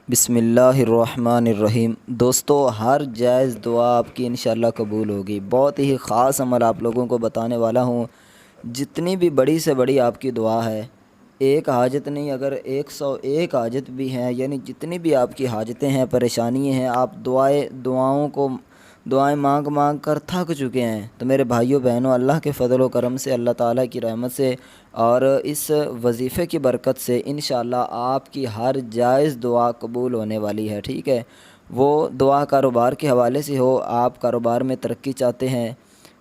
بسم اللہ الرحمن الرحیم۔ دوستو، ہر جائز دعا آپ کی انشاءاللہ قبول ہوگی۔ بہت ہی خاص عمل آپ لوگوں کو بتانے والا ہوں۔ جتنی بھی بڑی سے بڑی آپ کی دعا ہے، ایک حاجت نہیں، اگر 101 حاجت بھی ہیں، یعنی جتنی بھی آپ کی حاجتیں ہیں، پریشانیاں ہیں، آپ دعائیں مانگ مانگ کر تھک چکے ہیں، تو میرے بھائیوں بہنوں، اللہ کے فضل و کرم سے، اللہ تعالیٰ کی رحمت سے اور اس وظیفے کی برکت سے انشاءاللہ آپ کی ہر جائز دعا قبول ہونے والی ہے۔ ٹھیک ہے، وہ دعا کاروبار کے حوالے سے ہو، آپ کاروبار میں ترقی چاہتے ہیں،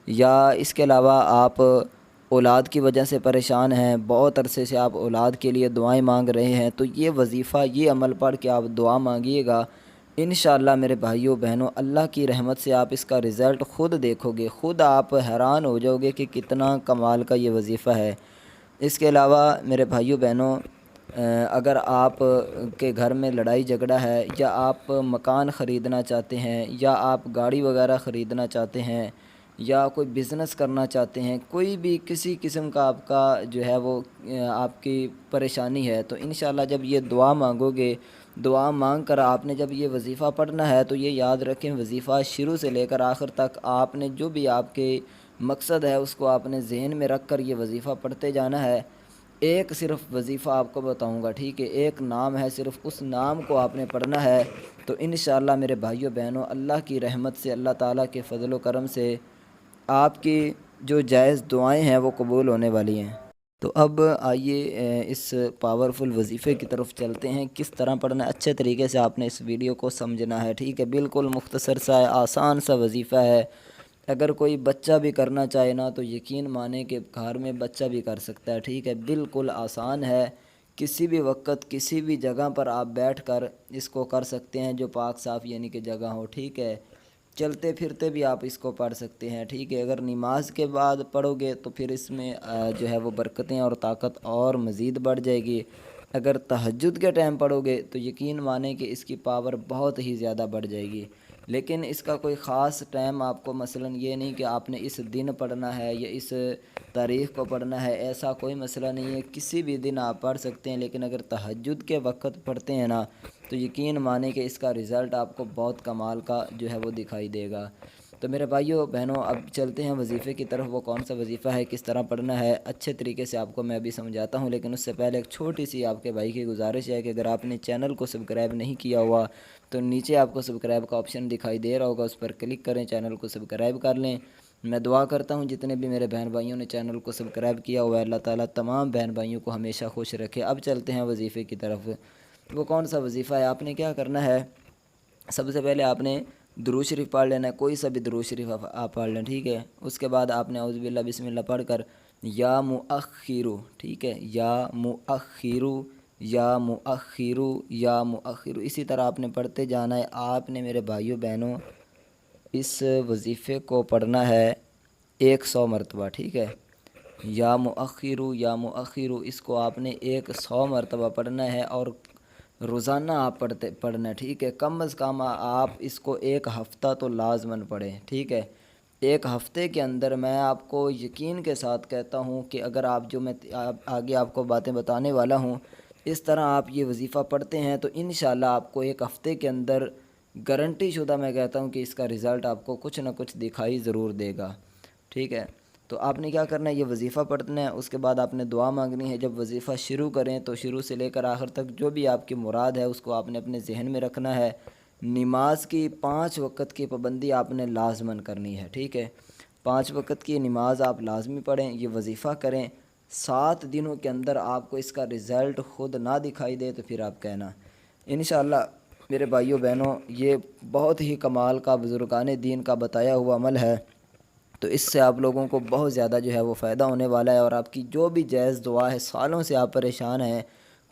یا اس کے علاوہ آپ اولاد کی وجہ سے پریشان ہیں، بہت عرصے سے آپ اولاد کے لیے دعائیں مانگ رہے ہیں، تو یہ وظیفہ، یہ عمل پڑھ کے آپ دعا مانگیے گا۔ انشاءاللہ میرے بھائیوں بہنوں، اللہ کی رحمت سے آپ اس کا رزلٹ خود دیکھو گے، خود آپ حیران ہو جاؤ گے کہ کتنا کمال کا یہ وظیفہ ہے۔ اس کے علاوہ میرے بھائیوں بہنوں، اگر آپ کے گھر میں لڑائی جھگڑا ہے، یا آپ مکان خریدنا چاہتے ہیں، یا آپ گاڑی وغیرہ خریدنا چاہتے ہیں، یا کوئی بزنس کرنا چاہتے ہیں، کوئی بھی کسی قسم کا آپ کا جو ہے وہ آپ کی پریشانی ہے، تو انشاءاللہ جب یہ دعا مانگو گے، دعا مانگ کر آپ نے جب یہ وظیفہ پڑھنا ہے، تو یہ یاد رکھیں، وظیفہ شروع سے لے کر آخر تک آپ نے جو بھی آپ کے مقصد ہے اس کو آپ نے ذہن میں رکھ کر یہ وظیفہ پڑھتے جانا ہے۔ ایک صرف وظیفہ آپ کو بتاؤں گا، ٹھیک ہے، ایک نام ہے، صرف اس نام کو آپ نے پڑھنا ہے، تو انشاءاللہ میرے بھائیوں بہنوں، اللہ کی رحمت سے، اللہ تعالیٰ کے فضل و کرم سے آپ کی جو جائز دعائیں ہیں وہ قبول ہونے والی ہیں۔ تو اب آئیے اس پاورفل وظیفے کی طرف چلتے ہیں۔ کس طرح پڑھنا ہے، اچھے طریقے سے آپ نے اس ویڈیو کو سمجھنا ہے، ٹھیک ہے، بالکل مختصر سا ہے، آسان سا وظیفہ ہے۔ اگر کوئی بچہ بھی کرنا چاہے نا، تو یقین مانے کہ گھر میں بچہ بھی کر سکتا ہے، ٹھیک ہے، بالکل آسان ہے۔ کسی بھی وقت، کسی بھی جگہ پر آپ بیٹھ کر اس کو کر سکتے ہیں، جو پاک صاف یعنی کہ جگہ ہو، ٹھیک ہے، چلتے پھرتے بھی آپ اس کو پڑھ سکتے ہیں، ٹھیک ہے۔ اگر نماز کے بعد پڑھو گے تو پھر اس میں جو ہے وہ برکتیں اور طاقت اور مزید بڑھ جائے گی۔ اگر تہجد کے ٹائم پڑھو گے تو یقین مانیں کہ اس کی پاور بہت ہی زیادہ بڑھ جائے گی۔ لیکن اس کا کوئی خاص ٹائم آپ کو، مثلا یہ نہیں کہ آپ نے اس دن پڑھنا ہے یا اس تاریخ کو پڑھنا ہے، ایسا کوئی مسئلہ نہیں ہے، کسی بھی دن آپ پڑھ سکتے ہیں۔ لیکن اگر تہجد کے وقت پڑھتے ہیں نا، تو یقین مانیں کہ اس کا رزلٹ آپ کو بہت کمال کا جو ہے وہ دکھائی دے گا۔ تو میرے بھائیوں بہنوں، اب چلتے ہیں وظیفے کی طرف۔ وہ کون سا وظیفہ ہے، کس طرح پڑھنا ہے، اچھے طریقے سے آپ کو میں ابھی سمجھاتا ہوں۔ لیکن اس سے پہلے ایک چھوٹی سی آپ کے بھائی کی گزارش ہے کہ اگر آپ نے چینل کو سبسکرائب نہیں کیا ہوا تو نیچے آپ کو سبسکرائب کا آپشن دکھائی دے رہا ہوگا، اس پر کلک کریں، چینل کو سبسکرائب کر لیں۔ میں دعا کرتا ہوں جتنے بھی میرے بہن بھائیوں نے چینل کو سبسکرائب کیا ہوا ہے، اللہ تعالیٰ تمام بہن بھائیوں کو ہمیشہ خوش رکھے۔ اب چلتے ہیں وظیفے کی طرف۔ وہ کون سا وظیفہ ہے، آپ نے کیا کرنا ہے، سب سے پہلے آپ نے درود شریف پڑھ لینا ہے، کوئی سا بھی درود شریف آپ پڑھ لیں، ٹھیک ہے۔ اس کے بعد آپ نے اعوذ باللہ بسم اللہ پڑھ کر یا مؤخرو، ٹھیک ہے، یا مؤخرو، یا مؤخرو، یا مؤخرو، اسی طرح آپ نے پڑھتے جانا ہے۔ آپ نے میرے بھائیوں بہنوں اس وظیفے کو پڑھنا ہے 100 مرتبہ، ٹھیک ہے، یا مؤخرو، یا مؤخرو، اس کو آپ نے 100 مرتبہ پڑھنا ہے، اور روزانہ آپ پڑھنا ہے، ٹھیک ہے۔ کم از کم آپ اس کو 1 ہفتہ تو لازماً پڑھیں، ٹھیک ہے۔ 1 ہفتے کے اندر میں آپ کو یقین کے ساتھ کہتا ہوں کہ اگر آپ جو میں آگے آپ کو باتیں بتانے والا ہوں، اس طرح آپ یہ وظیفہ پڑھتے ہیں، تو انشاءاللہ آپ کو 1 ہفتے کے اندر گارنٹی شدہ میں کہتا ہوں کہ اس کا رزلٹ آپ کو کچھ نہ کچھ دکھائی ضرور دے گا، ٹھیک ہے۔ تو آپ نے کیا کرنا ہے، یہ وظیفہ پڑھنا ہے، اس کے بعد آپ نے دعا مانگنی ہے۔ جب وظیفہ شروع کریں تو شروع سے لے کر آخر تک جو بھی آپ کی مراد ہے اس کو آپ نے اپنے ذہن میں رکھنا ہے۔ نماز کی 5 وقت کی پابندی آپ نے لازماً کرنی ہے، ٹھیک ہے، 5 وقت کی نماز آپ لازمی پڑھیں، یہ وظیفہ کریں۔ 7 دنوں کے اندر آپ کو اس کا رزلٹ خود نہ دکھائی دے تو پھر آپ کہنا۔ انشاءاللہ میرے بھائیوں بہنوں، یہ بہت ہی کمال کا بزرگان دین کا بتایا ہوا عمل ہے، تو اس سے آپ لوگوں کو بہت زیادہ جو ہے وہ فائدہ ہونے والا ہے، اور آپ کی جو بھی جائز دعا ہے، سالوں سے آپ پریشان ہیں،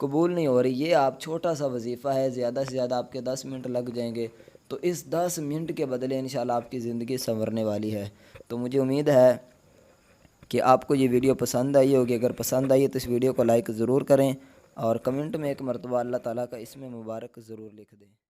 قبول نہیں ہو رہی، یہ آپ چھوٹا سا وظیفہ ہے، زیادہ سے زیادہ آپ کے 10 منٹ لگ جائیں گے، تو اس 10 منٹ کے بدلے انشاءاللہ آپ کی زندگی سنورنے والی ہے۔ تو مجھے امید ہے کہ آپ کو یہ ویڈیو پسند آئی ہوگی۔ اگر پسند آئی ہے تو اس ویڈیو کو لائک ضرور کریں، اور کمنٹ میں ایک مرتبہ اللہ تعالیٰ کا اسم مبارک ضرور لکھ دیں۔